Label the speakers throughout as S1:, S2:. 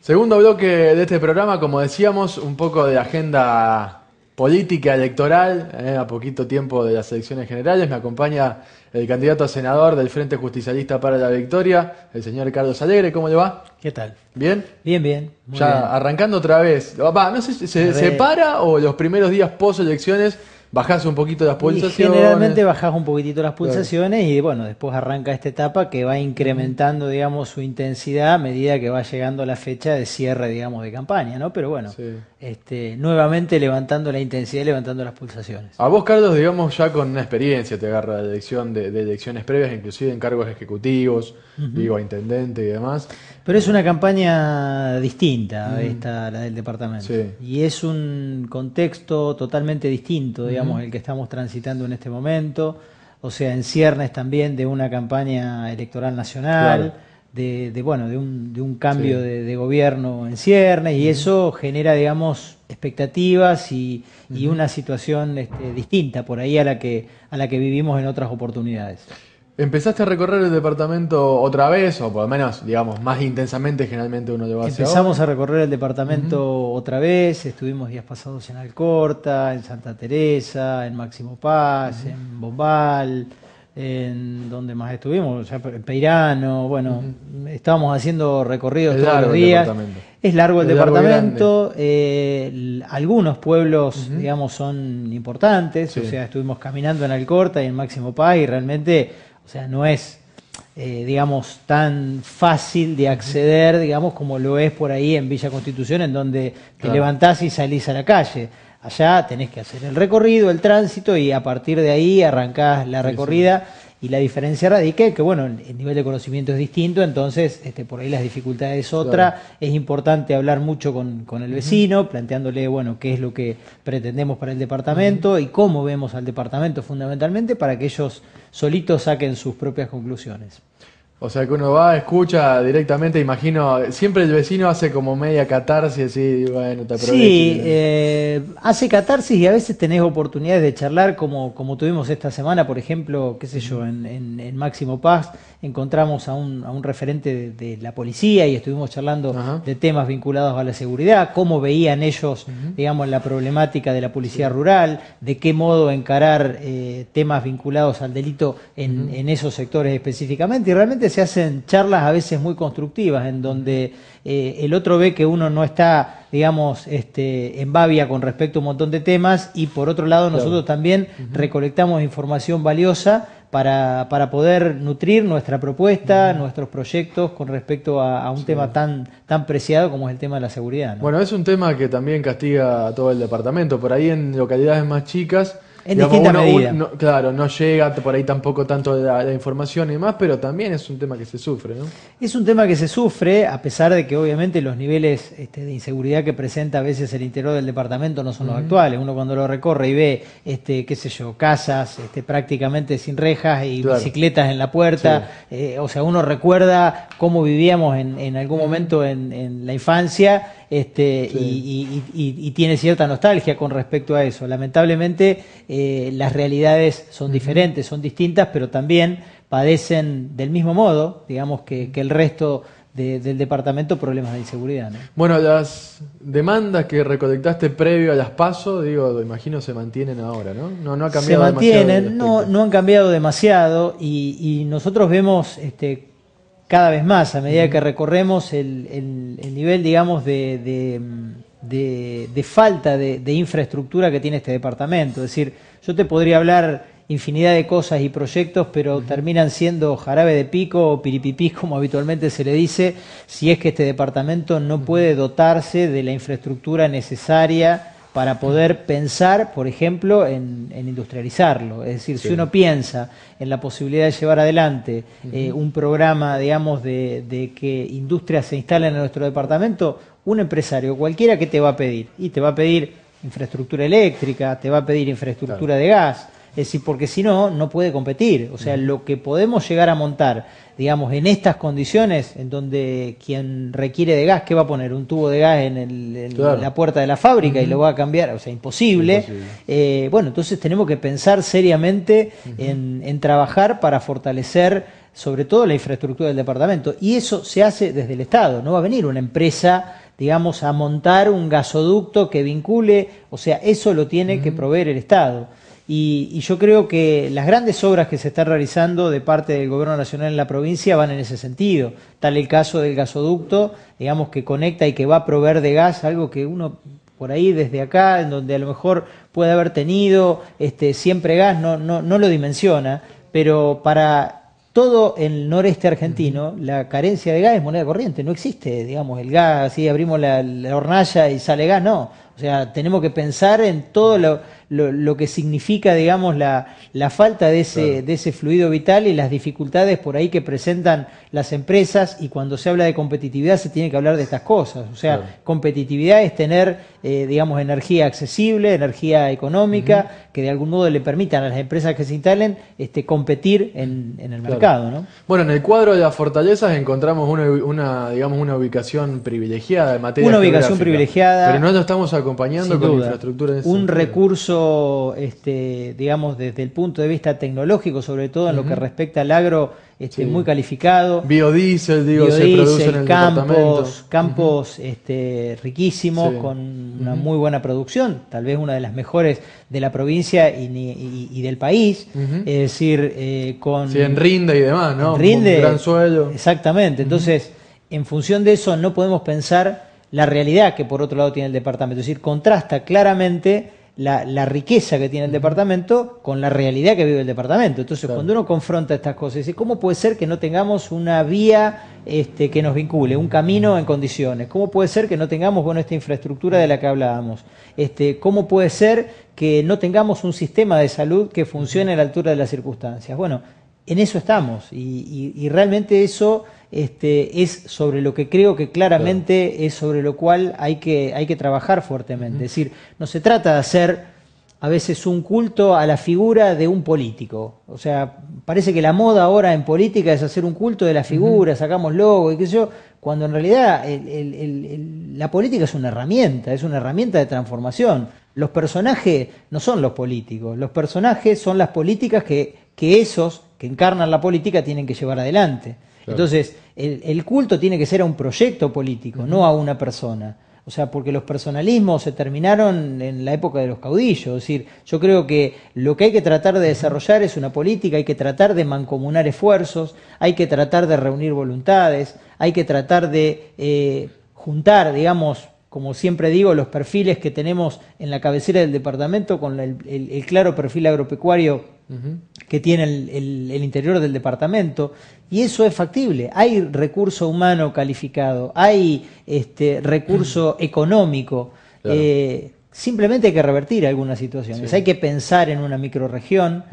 S1: Segundo bloque de este programa, como decíamos, un poco de agenda política electoral, a poquito tiempo de las elecciones generales. Me acompaña el candidato a senador del Frente Justicialista para la Victoria, el señor Carlos Alegre. ¿Cómo le va?
S2: ¿Qué tal?
S1: ¿Bien?
S2: Bien, bien.
S1: Ya
S2: bien.
S1: arrancando otra vez. No sé si se para o los primeros días post elecciones bajás un poquito las pulsaciones.
S2: Generalmente bajás un poquitito las pulsaciones, claro. Y bueno, después arranca esta etapa que va incrementando, digamos, su intensidad a medida que va llegando la fecha de cierre, digamos, de campaña, ¿no? Pero bueno, sí. Nuevamente levantando la intensidad y levantando las pulsaciones.
S1: A vos, Carlos, digamos, ya con una experiencia te agarra la elección de elecciones previas, inclusive en cargos ejecutivos, digo, a intendente y demás.
S2: Pero es una campaña distinta, esta, la del departamento.
S1: Sí.
S2: Y es un contexto totalmente distinto, digamos, el que estamos transitando en este momento. O sea, en ciernes también de una campaña electoral nacional, claro. de un cambio de gobierno en ciernes, y eso genera, digamos, expectativas y una situación distinta por ahí a la que vivimos en otras oportunidades.
S1: ¿Empezaste a recorrer el departamento otra vez, o por lo menos, digamos, más intensamente? Generalmente uno lo va a hacer.
S2: Empezamos a recorrer el departamento otra vez, estuvimos días pasados en Alcorta, en Santa Teresa, en Máximo Paz, en Bombal, en donde más estuvimos, ya en Peirano, bueno, estábamos haciendo recorridos todos los días. Es largo el departamento, algunos pueblos, digamos, son importantes, o sea, estuvimos caminando en Alcorta y en Máximo Paz y realmente... O sea, no es, digamos, tan fácil de acceder, digamos, como lo es por ahí en Villa Constitución, en donde te levantás y salís a la calle. Allá tenés que hacer el recorrido, el tránsito, y a partir de ahí arrancás la recorrida. Y la diferencia radica en que, bueno, el nivel de conocimiento es distinto, entonces por ahí las dificultades es otra. Claro. Es importante hablar mucho con el vecino, planteándole, bueno, qué es lo que pretendemos para el departamento y cómo vemos al departamento fundamentalmente, para que ellos solitos saquen sus propias conclusiones.
S1: O sea, que uno va, escucha directamente, imagino, siempre el vecino hace como media catarsis y bueno, te aprovecha.
S2: Sí, hace catarsis y a veces tenés oportunidades de charlar, como tuvimos esta semana, por ejemplo, qué sé yo, en Máximo Paz encontramos a un referente de la policía y estuvimos charlando de temas vinculados a la seguridad, cómo veían ellos, digamos, la problemática de la policía rural, de qué modo encarar temas vinculados al delito en esos sectores específicamente, y realmente se hacen charlas a veces muy constructivas, en donde el otro ve que uno no está, digamos, en babia con respecto a un montón de temas, y por otro lado nosotros también recolectamos información valiosa para poder nutrir nuestra propuesta, nuestros proyectos con respecto a un tema tan preciado como es el tema de la seguridad, ¿no?
S1: Bueno, es un tema que también castiga a todo el departamento. Por ahí en localidades más chicas,
S2: en distinta medida.
S1: Claro, no llega por ahí tampoco tanto la información y demás, pero también es un tema que se sufre, ¿no?
S2: Es un tema que se sufre, a pesar de que obviamente los niveles de inseguridad que presenta a veces el interior del departamento no son los actuales. Uno cuando lo recorre y ve, qué sé yo, casas prácticamente sin rejas y bicicletas en la puerta, o sea, uno recuerda cómo vivíamos en algún momento en la infancia, y tiene cierta nostalgia con respecto a eso. Lamentablemente las realidades son diferentes, son distintas, pero también padecen del mismo modo, digamos, que el resto del departamento, problemas de inseguridad, ¿no?
S1: Bueno, las demandas que recolectaste previo a las PASO, digo, imagino se mantienen ahora, ¿no? No ha cambiado
S2: se mantienen,
S1: demasiado.
S2: No han cambiado demasiado, y nosotros vemos cada vez más, a medida que recorremos el nivel, digamos, de falta de infraestructura que tiene este departamento. Es decir, yo te podría hablar infinidad de cosas y proyectos, pero terminan siendo jarabe de pico o piripipís, como habitualmente se le dice, si es que este departamento no puede dotarse de la infraestructura necesaria para poder pensar, por ejemplo, en industrializarlo. Es decir, si uno piensa en la posibilidad de llevar adelante un programa, digamos, de que industrias se instalen en nuestro departamento, un empresario cualquiera, ¿qué te va a pedir? Y te va a pedir infraestructura eléctrica, te va a pedir infraestructura de gas. Es decir, porque si no, no puede competir. O sea, lo que podemos llegar a montar, digamos, en estas condiciones, en donde quien requiere de gas, ¿qué va a poner? Un tubo de gas en la puerta de la fábrica y lo va a cambiar. O sea, imposible. Bueno, entonces tenemos que pensar seriamente en trabajar para fortalecer sobre todo la infraestructura del departamento. Y eso se hace desde el Estado, no va a venir una empresa, digamos, a montar un gasoducto que vincule, o sea, eso lo tiene que proveer el Estado. Y yo creo que las grandes obras que se están realizando de parte del Gobierno Nacional en la provincia van en ese sentido. Tal el caso del gasoducto, digamos, que conecta y que va a proveer de gas, algo que uno por ahí desde acá, en donde a lo mejor puede haber tenido siempre gas, no lo dimensiona, pero para todo el noreste argentino la carencia de gas es moneda corriente, no existe, digamos, el gas, así abrimos la hornalla y sale gas, no. O sea, tenemos que pensar en todo lo que significa, digamos, la falta de ese fluido vital y las dificultades por ahí que presentan las empresas, y cuando se habla de competitividad se tiene que hablar de estas cosas. O sea, competitividad es tener, digamos, energía accesible, energía económica, que de algún modo le permitan a las empresas que se instalen competir en el mercado, ¿no?
S1: Bueno, en el cuadro de las fortalezas encontramos digamos, una ubicación privilegiada en materia
S2: geográfica. Una ubicación privilegiada.
S1: Pero no lo estamos acompañando con infraestructura en ese
S2: un
S1: sentido.
S2: Recurso, digamos, desde el punto de vista tecnológico, sobre todo en lo que respecta al agro, muy calificado.
S1: Biodiesel, se produce en el departamento.
S2: Campos riquísimos, con una muy buena producción, tal vez una de las mejores de la provincia y del país. Es decir, con...
S1: Sí, en rinde y demás, ¿no?
S2: Rinde,
S1: un gran suelo.
S2: Exactamente. Entonces, en función de eso, no podemos pensar la realidad que por otro lado tiene el departamento. Es decir, contrasta claramente la riqueza que tiene el departamento con la realidad que vive el departamento. Entonces, cuando uno confronta estas cosas, dice, ¿cómo puede ser que no tengamos una vía que nos vincule, un camino en condiciones? ¿Cómo puede ser que no tengamos, esta infraestructura de la que hablábamos? ¿Cómo puede ser que no tengamos un sistema de salud que funcione a la altura de las circunstancias? Bueno, en eso estamos, y realmente eso es sobre lo que creo que claramente es sobre lo cual hay que trabajar fuertemente. Es decir, no se trata de hacer a veces un culto a la figura de un político. O sea, parece que la moda ahora en política es hacer un culto de la figura, sacamos logo y qué sé yo, cuando en realidad la política es una herramienta de transformación. Los personajes no son los políticos, los personajes son las políticas que esos que encarnan la política tienen que llevar adelante. Entonces, el culto tiene que ser a un proyecto político, no a una persona. O sea, porque los personalismos se terminaron en la época de los caudillos. Es decir, yo creo que lo que hay que tratar de desarrollar es una política, hay que tratar de mancomunar esfuerzos, hay que tratar de reunir voluntades, hay que tratar de juntar, digamos, como siempre digo, los perfiles que tenemos en la cabecera del departamento con el claro perfil agropecuario que tiene el interior del departamento, y eso es factible. Hay recurso humano calificado, hay recurso económico. Simplemente hay que revertir algunas situaciones. Hay que pensar en una microrregión,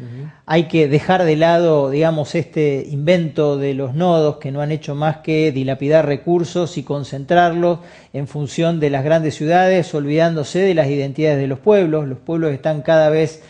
S2: hay que dejar de lado, digamos, este invento de los nodos que no han hecho más que dilapidar recursos y concentrarlos en función de las grandes ciudades, olvidándose de las identidades de los pueblos. Los pueblos están cada vez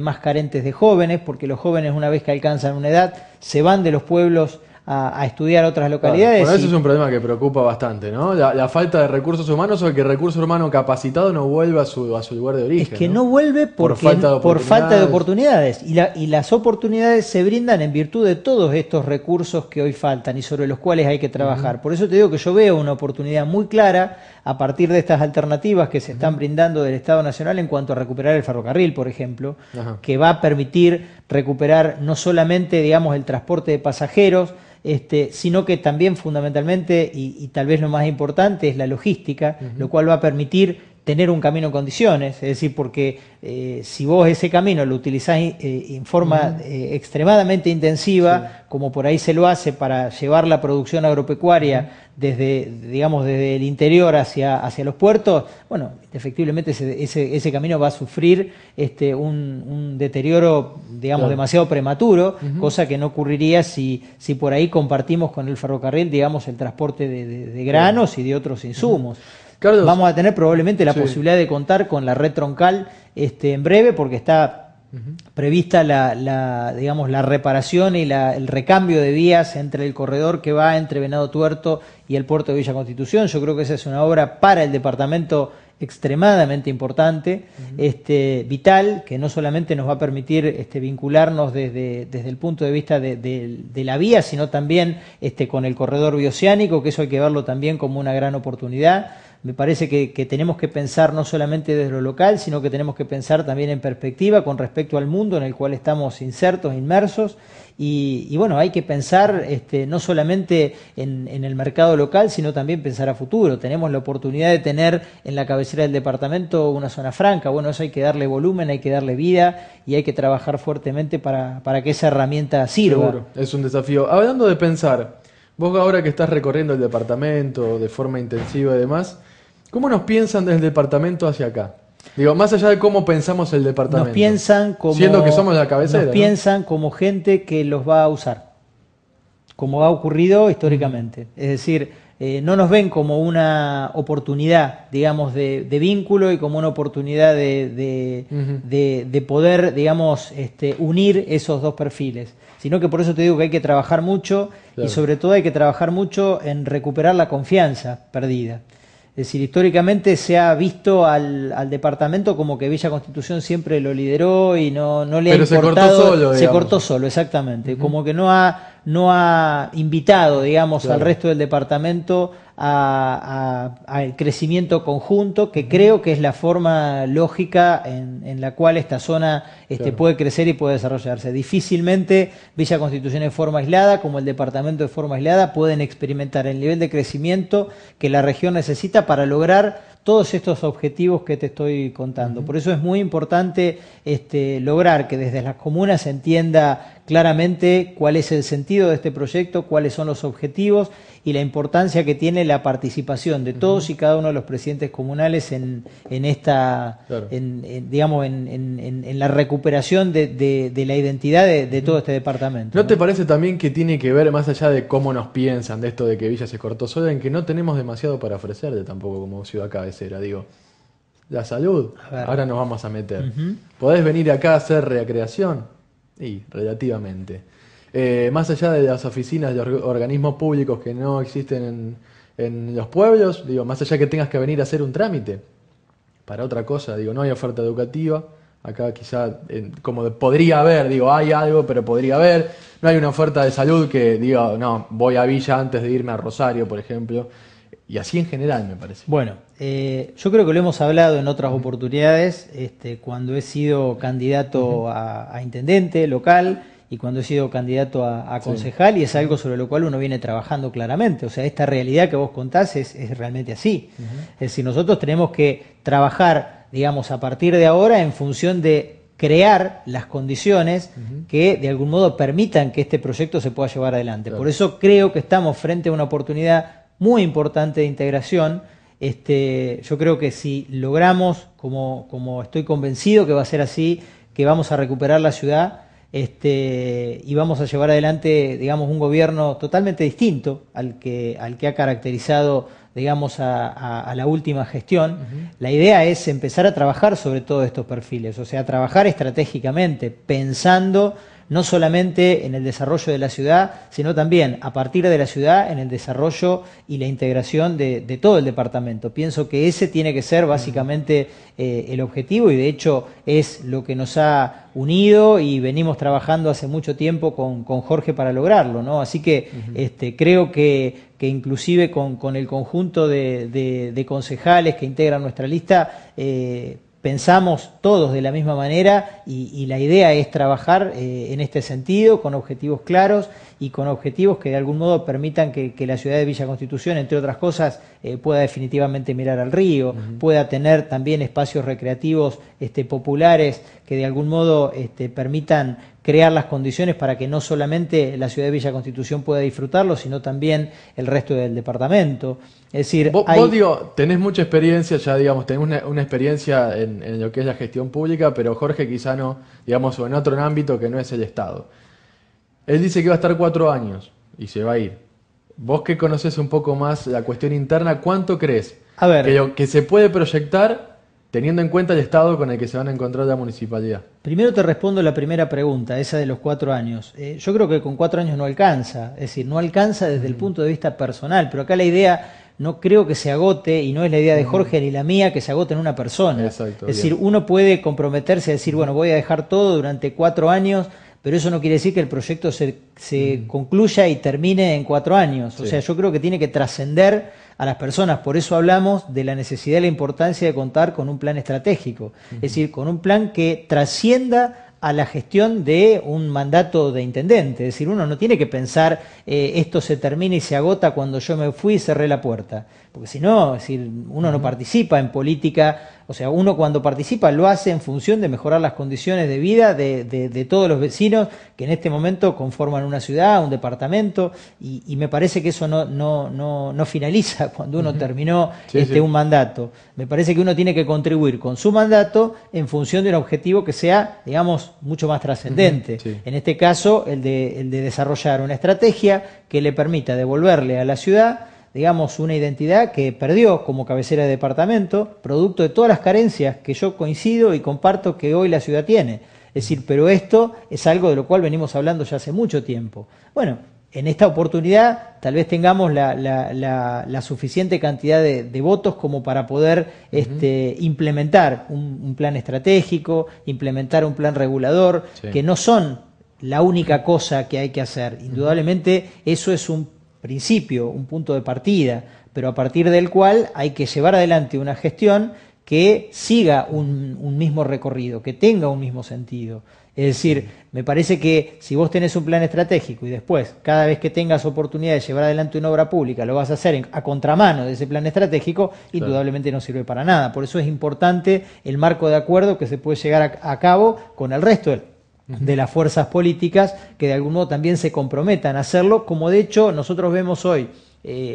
S2: más carentes de jóvenes, porque los jóvenes, una vez que alcanzan una edad, se van de los pueblos a estudiar otras localidades.
S1: Bueno, eso es un problema que preocupa bastante, ¿no? La falta de recursos humanos, o que el recurso humano capacitado no vuelva a su lugar de origen.
S2: Es que no vuelve por falta de oportunidades. Y las oportunidades se brindan en virtud de todos estos recursos que hoy faltan y sobre los cuales hay que trabajar. Por eso te digo que yo veo una oportunidad muy clara a partir de estas alternativas que se están brindando del Estado Nacional en cuanto a recuperar el ferrocarril, por ejemplo, que va a permitir recuperar no solamente, digamos, el transporte de pasajeros, sino que también fundamentalmente, y tal vez lo más importante, es la logística, lo cual va a permitir tener un camino en condiciones. Es decir, porque si vos ese camino lo utilizás en forma extremadamente intensiva, como por ahí se lo hace para llevar la producción agropecuaria desde el interior hacia los puertos, bueno, efectivamente ese camino va a sufrir un deterioro, digamos, demasiado prematuro, cosa que no ocurriría si por ahí compartimos con el ferrocarril, digamos, el transporte de granos y de otros insumos.
S1: Carlos,
S2: vamos a tener probablemente la posibilidad de contar con la red troncal en breve, porque está prevista digamos, la reparación y el recambio de vías entre el corredor que va entre Venado Tuerto y el puerto de Villa Constitución. Yo creo que esa es una obra para el departamento extremadamente importante, vital, que no solamente nos va a permitir vincularnos desde el punto de vista de la vía, sino también con el corredor bioceánico, que eso hay que verlo también como una gran oportunidad. Me parece que tenemos que pensar no solamente desde lo local, sino que tenemos que pensar también en perspectiva con respecto al mundo en el cual estamos insertos, inmersos, y bueno, hay que pensar no solamente en el mercado local, sino también pensar a futuro. Tenemos la oportunidad de tener en la cabecera del departamento una zona franca. Bueno, eso hay que darle volumen, hay que darle vida y hay que trabajar fuertemente para que esa herramienta sirva.
S1: Seguro, es un desafío. Hablando de pensar, vos ahora que estás recorriendo el departamento de forma intensiva y demás, ¿cómo nos piensan desde el departamento hacia acá? Digo, más allá de cómo pensamos el departamento.
S2: Nos piensan como,
S1: siendo que somos la cabecera.
S2: Nos piensan como gente que los va a usar, como ha ocurrido históricamente. Es decir, no nos ven como una oportunidad, digamos, de vínculo y como una oportunidad de poder, digamos, unir esos dos perfiles. Sino que por eso te digo que hay que trabajar mucho, claro, y sobre todo hay que trabajar mucho en recuperar la confianza perdida. Es decir, históricamente se ha visto al departamento como que Villa Constitución siempre lo lideró y no le ha importado.
S1: Se cortó solo, digamos.
S2: Se cortó solo, exactamente. Como que no ha invitado, digamos, claro, al resto del departamento al crecimiento conjunto, que creo que es la forma lógica en la cual esta zona claro, puede crecer y puede desarrollarse. Difícilmente Villa Constitución de forma aislada, como el departamento de forma aislada, pueden experimentar el nivel de crecimiento que la región necesita para lograr todos estos objetivos que te estoy contando. Por eso es muy importante lograr que desde las comunas se entienda claramente cuál es el sentido de este proyecto, cuáles son los objetivos y la importancia que tiene la participación de todos y cada uno de los presidentes comunales en esta, claro, digamos, en la recuperación de la identidad de todo este departamento.
S1: ¿No te parece también que tiene que ver, más allá de cómo nos piensan de esto de que Villa se cortó sola, en que no tenemos demasiado para ofrecerle tampoco como ciudad cabecera? Digo, la salud, ahora nos vamos a meter. ¿Podés venir acá a hacer recreación? Sí, relativamente. Más allá de las oficinas de organismos públicos que no existen en los pueblos, digo, más allá que tengas que venir a hacer un trámite para otra cosa, digo, no hay oferta educativa. Acá quizá, como podría haber, digo, hay algo, pero podría haber. No hay una oferta de salud que diga, no, voy a Villa antes de irme a Rosario, por ejemplo. Y así en general, me parece.
S2: Bueno, yo creo que lo hemos hablado en otras oportunidades, cuando he sido candidato a intendente local y cuando he sido candidato a concejal, y es algo sobre lo cual uno viene trabajando claramente. O sea, esta realidad que vos contás es realmente así. Es decir, nosotros tenemos que trabajar, digamos, a partir de ahora en función de crear las condiciones que de algún modo permitan que este proyecto se pueda llevar adelante. Claro. Por eso creo que estamos frente a una oportunidad muy importante de integración. Yo creo que si logramos, como estoy convencido que va a ser así, que vamos a recuperar la ciudad y vamos a llevar adelante, digamos, un gobierno totalmente distinto al que ha caracterizado, digamos, a la última gestión. La idea es empezar a trabajar sobre todos estos perfiles, o sea, trabajar estratégicamente, pensando no solamente en el desarrollo de la ciudad, sino también a partir de la ciudad en el desarrollo y la integración de todo el departamento. Pienso que ese tiene que ser básicamente el objetivo y de hecho es lo que nos ha unido y venimos trabajando hace mucho tiempo con Jorge para lograrlo, ¿no? Así que creo que inclusive con el conjunto de concejales que integran nuestra lista, pensamos todos de la misma manera y la idea es trabajar en este sentido, con objetivos claros y con objetivos que de algún modo permitan que la ciudad de Villa Constitución, entre otras cosas, pueda definitivamente mirar al río, pueda tener también espacios recreativos populares que de algún modo permitan crear las condiciones para que no solamente la ciudad de Villa Constitución pueda disfrutarlo, sino también el resto del departamento. Es decir,
S1: vos digo, tenés mucha experiencia, ya digamos, tenés una experiencia en lo que es la gestión pública, pero Jorge quizá no, digamos, o en otro ámbito que no es el Estado. Él dice que va a estar 4 años y se va a ir. Vos que conocés un poco más la cuestión interna, ¿cuánto crees que se puede proyectar teniendo en cuenta el estado con el que se van a encontrar la municipalidad?
S2: Primero te respondo la primera pregunta, esa de los 4 años. Yo creo que con 4 años no alcanza, es decir, no alcanza desde el punto de vista personal, pero acá la idea no creo que se agote, y no es la idea de Jorge ni la mía, que se agote en una persona.
S1: Exacto,
S2: es decir, uno puede comprometerse a decir, bueno, voy a dejar todo durante 4 años, pero eso no quiere decir que el proyecto se concluya y termine en 4 años. O sea, yo creo que tiene que trascender a las personas. Por eso hablamos de la necesidad y la importancia de contar con un plan estratégico. Es decir, con un plan que trascienda a la gestión de un mandato de intendente. Es decir, uno no tiene que pensar esto se termina y se agota cuando yo me fui y cerré la puerta. Porque si no, es decir, uno no participa en política. O sea, uno cuando participa lo hace en función de mejorar las condiciones de vida de todos los vecinos que en este momento conforman una ciudad, un departamento, y me parece que eso no finaliza cuando uno terminó un mandato. Me parece que uno tiene que contribuir con su mandato en función de un objetivo que sea, digamos, mucho más trascendente. En este caso, el de desarrollar una estrategia que le permita devolverle a la ciudad, digamos, una identidad que perdió como cabecera de departamento, producto de todas las carencias que yo coincido y comparto que hoy la ciudad tiene. Es decir, pero esto es algo de lo cual venimos hablando ya hace mucho tiempo. Bueno, en esta oportunidad tal vez tengamos la suficiente cantidad de votos como para poder implementar un plan estratégico, implementar un plan regulador, que no son la única cosa que hay que hacer. Indudablemente eso es un principio, un punto de partida, pero a partir del cual hay que llevar adelante una gestión que siga un mismo recorrido, que tenga un mismo sentido. Es decir, me parece que si vos tenés un plan estratégico y después, cada vez que tengas oportunidad de llevar adelante una obra pública, lo vas a hacer a contramano de ese plan estratégico, indudablemente no sirve para nada. Por eso es importante el marco de acuerdo que se puede llegar a cabo con el resto de las fuerzas políticas que de algún modo también se comprometan a hacerlo, como de hecho nosotros vemos hoy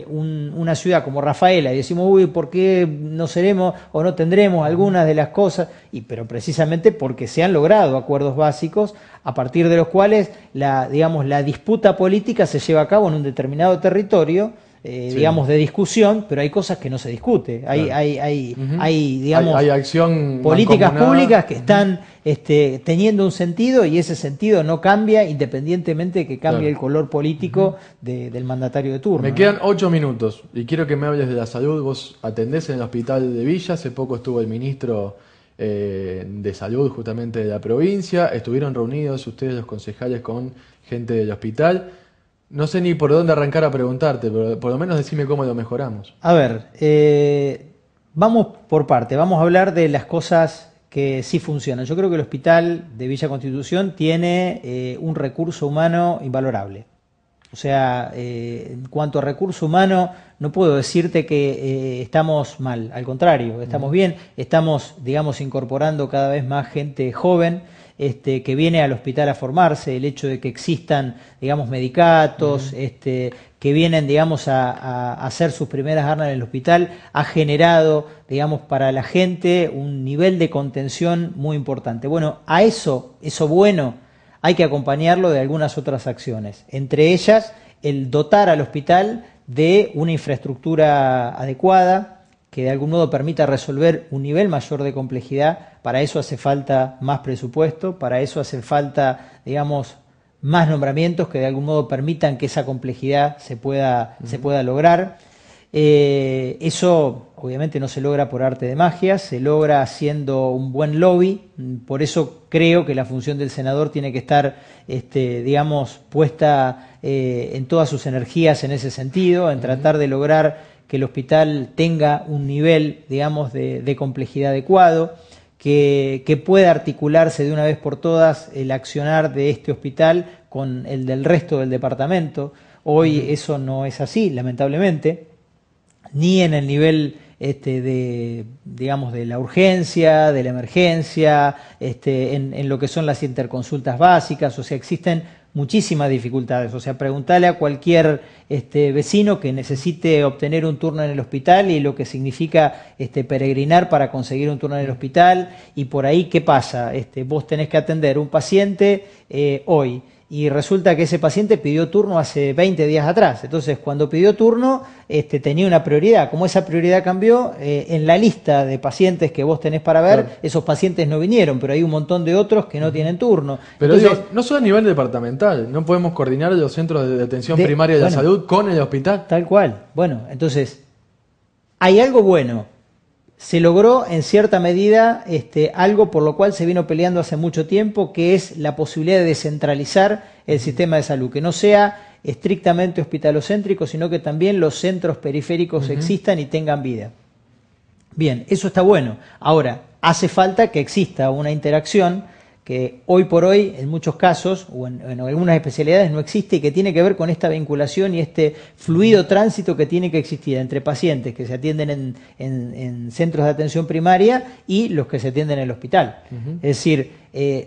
S2: una ciudad como Rafaela y decimos, uy, ¿por qué no seremos o no tendremos algunas de las cosas? Pero precisamente porque se han logrado acuerdos básicos a partir de los cuales la disputa política se lleva a cabo en un determinado territorio, digamos, de discusión, pero hay cosas que no se discute. Hay
S1: acción
S2: políticas
S1: mancomunada
S2: públicas que están teniendo un sentido y ese sentido no cambia independientemente de que cambie el color político del mandatario de turno.
S1: Me quedan 8 minutos y quiero que me hables de la salud. Vos atendés en el hospital de Villa, hace poco estuvo el ministro de Salud justamente de la provincia, estuvieron reunidos ustedes los concejales con gente del hospital. No sé ni por dónde arrancar a preguntarte, pero por lo menos decime cómo lo mejoramos.
S2: A ver, vamos por parte, vamos a hablar de las cosas que sí funcionan. Yo creo que el hospital de Villa Constitución tiene un recurso humano invalorable. O sea, en cuanto a recurso humano, no puedo decirte que estamos mal, al contrario, estamos bien, estamos, digamos, incorporando cada vez más gente joven, que viene al hospital a formarse, el hecho de que existan, digamos, medicatos, que vienen, digamos, a hacer sus primeras armas en el hospital, ha generado, digamos, para la gente un nivel de contención muy importante. Bueno, a eso bueno, hay que acompañarlo de algunas otras acciones, entre ellas el dotar al hospital de una infraestructura adecuada, que de algún modo permita resolver un nivel mayor de complejidad. Para eso hace falta más presupuesto, para eso hace falta, digamos, más nombramientos que de algún modo permitan que esa complejidad se pueda lograr. Eso obviamente no se logra por arte de magia, se logra haciendo un buen lobby. Por eso creo que la función del senador tiene que estar, digamos, puesta en todas sus energías en ese sentido, en tratar de lograr que el hospital tenga un nivel, digamos, de complejidad adecuado, que pueda articularse de una vez por todas el accionar de este hospital con el del resto del departamento. Hoy eso no es así, lamentablemente, ni en el nivel digamos, de la urgencia, de la emergencia, en lo que son las interconsultas básicas. O sea, existen muchísimas dificultades. O sea, preguntale a cualquier vecino que necesite obtener un turno en el hospital y lo que significa peregrinar para conseguir un turno en el hospital. Y por ahí, ¿qué pasa? Vos tenés que atender un paciente hoy y resulta que ese paciente pidió turno hace 20 días atrás. Entonces, cuando pidió turno, tenía una prioridad. Como esa prioridad cambió, en la lista de pacientes que vos tenés para ver, esos pacientes no vinieron, pero hay un montón de otros que no tienen turno.
S1: Pero
S2: entonces,
S1: digo, no solo a nivel departamental, no podemos coordinar los centros de atención primaria de la salud con el hospital.
S2: Tal cual. Bueno, entonces, hay algo bueno. Se logró en cierta medida algo por lo cual se vino peleando hace mucho tiempo, que es la posibilidad de descentralizar el sistema de salud, que no sea estrictamente hospitalocéntrico, sino que también los centros periféricos existan y tengan vida. Bien, eso está bueno. Ahora, hace falta que exista una interacción que hoy por hoy, en muchos casos, o en algunas especialidades, no existe y que tiene que ver con esta vinculación y este fluido tránsito que tiene que existir entre pacientes que se atienden en centros de atención primaria y los que se atienden en el hospital. Es decir,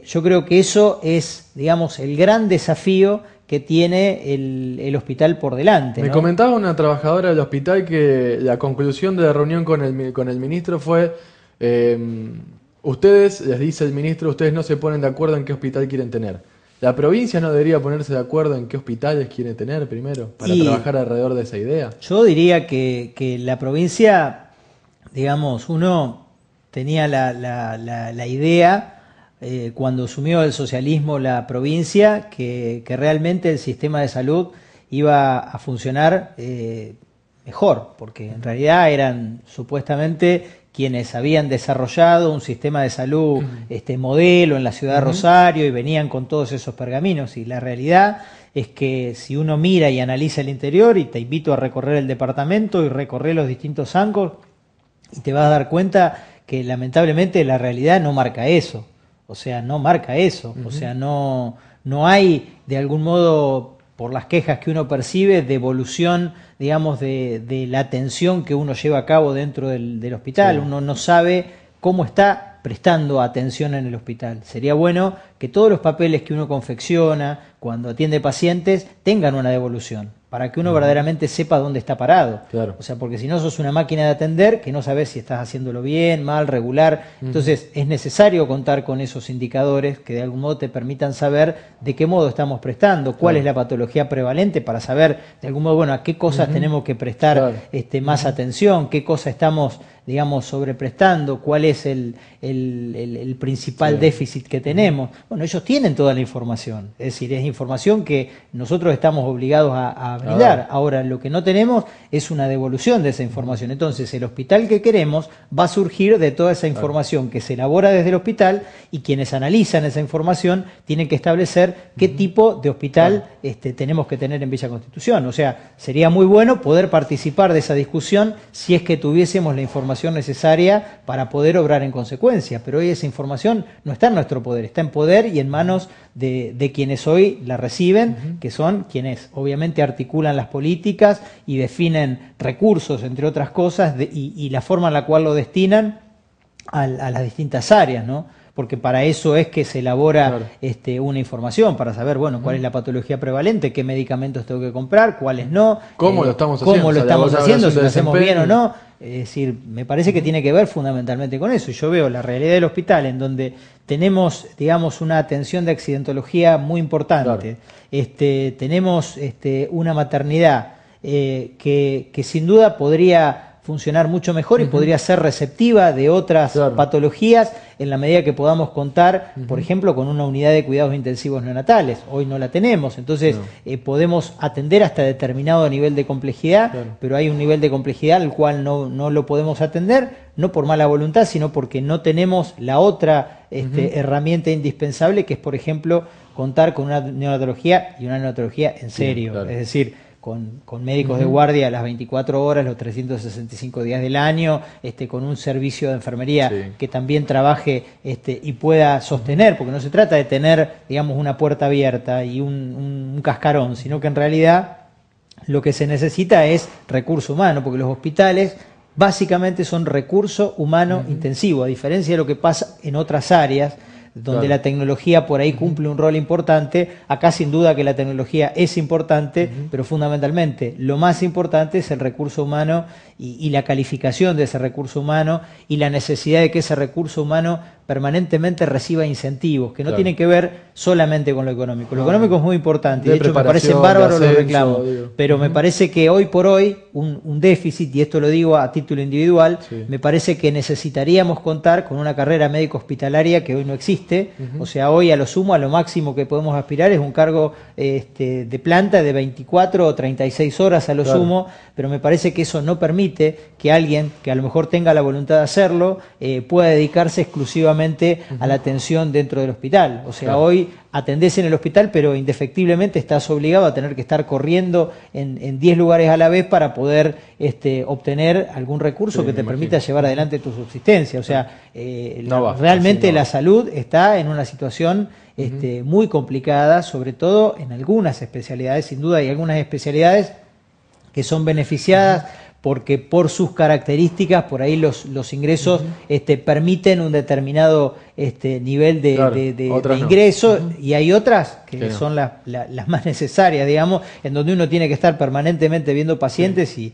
S2: yo creo que eso es, digamos, el gran desafío que tiene el hospital por delante, ¿no?
S1: Me comentaba una trabajadora del hospital que la conclusión de la reunión con el ministro fue... ustedes, les dice el ministro, ustedes no se ponen de acuerdo en qué hospital quieren tener. ¿La provincia no debería ponerse de acuerdo en qué hospitales quiere tener primero para trabajar alrededor de esa idea?
S2: Yo diría que la provincia, digamos, uno tenía la idea, cuando asumió el socialismo la provincia, que realmente el sistema de salud iba a funcionar mejor, porque en realidad eran supuestamente quienes habían desarrollado un sistema de salud modelo en la ciudad de Rosario y venían con todos esos pergaminos, y la realidad es que si uno mira y analiza el interior, y te invito a recorrer el departamento y recorrer los distintos ángulos, y te vas a dar cuenta que lamentablemente la realidad no marca eso, o sea, no marca eso, o sea, no hay de algún modo, por las quejas que uno percibe, de evolución, digamos, de la atención que uno lleva a cabo dentro del hospital. Sí. Uno no sabe cómo está prestando atención en el hospital. Sería bueno que todos los papeles que uno confecciona cuando atiende pacientes tengan una devolución, para que uno verdaderamente sepa dónde está parado. Claro. O sea, porque si no sos una máquina de atender que no sabes si estás haciéndolo bien, mal, regular. Entonces es necesario contar con esos indicadores que de algún modo te permitan saber de qué modo estamos prestando, cuál es la patología prevalente, para saber de algún modo, bueno, a qué cosas tenemos que prestar más atención, qué cosas estamos, digamos, sobreprestando, cuál es el principal déficit que tenemos. Bueno, ellos tienen toda la información, es decir, es información que nosotros estamos obligados a brindar. Ahora, lo que no tenemos es una devolución de esa información. Entonces, el hospital que queremos va a surgir de toda esa información que se elabora desde el hospital, y quienes analizan esa información tienen que establecer qué tipo de hospital tenemos que tener en Villa Constitución. O sea, sería muy bueno poder participar de esa discusión si es que tuviésemos la información necesaria para poder obrar en consecuencia. Pero hoy esa información no está en nuestro poder, está en poder y en manos de quienes hoy la reciben, que son quienes obviamente articulan las políticas y definen recursos, entre otras cosas, y la forma en la cual lo destinan a las distintas áreas, ¿no? Porque para eso es que se elabora una información, para saber, bueno, cuál es la patología prevalente, qué medicamentos tengo que comprar, cuáles no,
S1: cómo lo estamos haciendo,
S2: si lo hacemos bien o no. Es decir, me parece que tiene que ver fundamentalmente con eso. Yo veo la realidad del hospital, en donde tenemos, digamos, una atención de accidentología muy importante. Tenemos una maternidad que sin duda podría funcionar mucho mejor y podría ser receptiva de otras patologías, en la medida que podamos contar, por ejemplo, con una unidad de cuidados intensivos neonatales. Hoy no la tenemos, entonces podemos atender hasta determinado nivel de complejidad, pero hay un nivel de complejidad al cual no lo podemos atender, no por mala voluntad, sino porque no tenemos la otra herramienta indispensable, que es, por ejemplo, contar con una neonatología, y una neonatología en serio, es decir, con médicos de guardia a las 24 horas, los 365 días del año, con un servicio de enfermería que también trabaje y pueda sostener, porque no se trata de tener, digamos, una puerta abierta y un cascarón, sino que en realidad lo que se necesita es recurso humano, porque los hospitales básicamente son recurso humano intensivo, a diferencia de lo que pasa en otras áreas, donde la tecnología por ahí cumple un rol importante. Acá sin duda que la tecnología es importante, pero fundamentalmente lo más importante es el recurso humano y la calificación de ese recurso humano, y la necesidad de que ese recurso humano permanentemente reciba incentivos, que no
S1: Claro.
S2: tienen que ver solamente con lo económico. Lo económico es muy importante, y
S1: De
S2: de hecho me parecen
S1: preparación,
S2: bárbaros
S1: de
S2: los
S1: ascenso,
S2: reclamos,
S1: digo.
S2: pero me parece que hoy por hoy un déficit, y esto lo digo a título individual,
S1: Sí.
S2: me parece que necesitaríamos contar con una carrera médico hospitalaria que hoy no existe. O sea, hoy a lo sumo, a lo máximo que podemos aspirar es un cargo de planta de 24 o 36 horas a lo
S1: Claro.
S2: sumo, pero me parece que eso no permite que alguien que a lo mejor tenga la voluntad de hacerlo pueda dedicarse exclusivamente a la atención dentro del hospital. O sea,
S1: Claro.
S2: hoy atendés en el hospital, pero indefectiblemente estás obligado a tener que estar corriendo en 10 lugares a la vez para poder obtener algún recurso
S1: Sí,
S2: que
S1: me
S2: te
S1: imagino.
S2: permita llevar adelante tu subsistencia. O sea,
S1: No va,
S2: realmente
S1: así no va.
S2: la salud está en una situación muy complicada, sobre todo en algunas especialidades. Sin duda hay algunas especialidades que son beneficiadas porque por sus características, por ahí los ingresos permiten un determinado nivel de,
S1: Claro,
S2: de
S1: otras no.
S2: ingreso, y hay otras que
S1: Que no.
S2: son las más necesarias, digamos, en donde uno tiene que estar permanentemente viendo pacientes y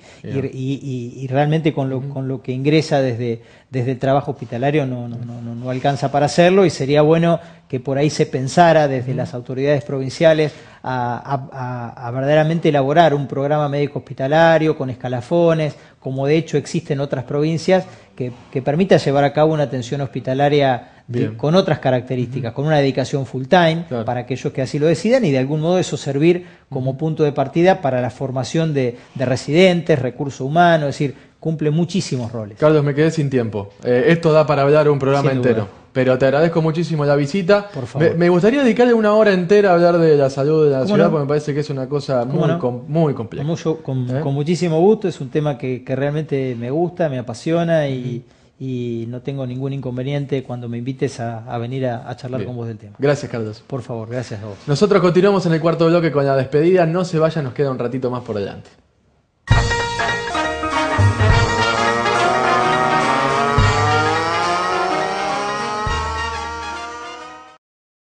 S2: realmente con lo que ingresa desde el trabajo hospitalario no alcanza para hacerlo, y sería bueno que por ahí se pensara desde las autoridades provinciales a verdaderamente elaborar un programa médico hospitalario con escalafones, como de hecho existe en otras provincias, que permita llevar a cabo una atención hospitalaria
S1: Bien.
S2: con otras características, con una dedicación full time
S1: Claro.
S2: para aquellos que así lo decidan, y de algún modo eso servir como punto de partida para la formación de residentes, recursos humanos, es decir, cumple muchísimos roles.
S1: Carlos, me quedé sin tiempo. Esto da para hablar un programa
S2: Sin duda.
S1: entero. Pero te agradezco muchísimo la visita.
S2: Por favor.
S1: Me gustaría dedicarle una hora entera a hablar de la salud de la
S2: ¿Cómo
S1: ciudad,
S2: no?
S1: porque me parece que es una cosa
S2: ¿Cómo
S1: muy,
S2: no?
S1: muy compleja.
S2: Con muchísimo gusto, es un tema que realmente me gusta, me apasiona, y no tengo ningún inconveniente cuando me invites a venir a charlar
S1: Bien.
S2: con vos del tema.
S1: Gracias, Carlos.
S2: Por favor, gracias a vos.
S1: Nosotros continuamos en el cuarto bloque con la despedida. No se vayan, nos queda un ratito más por delante.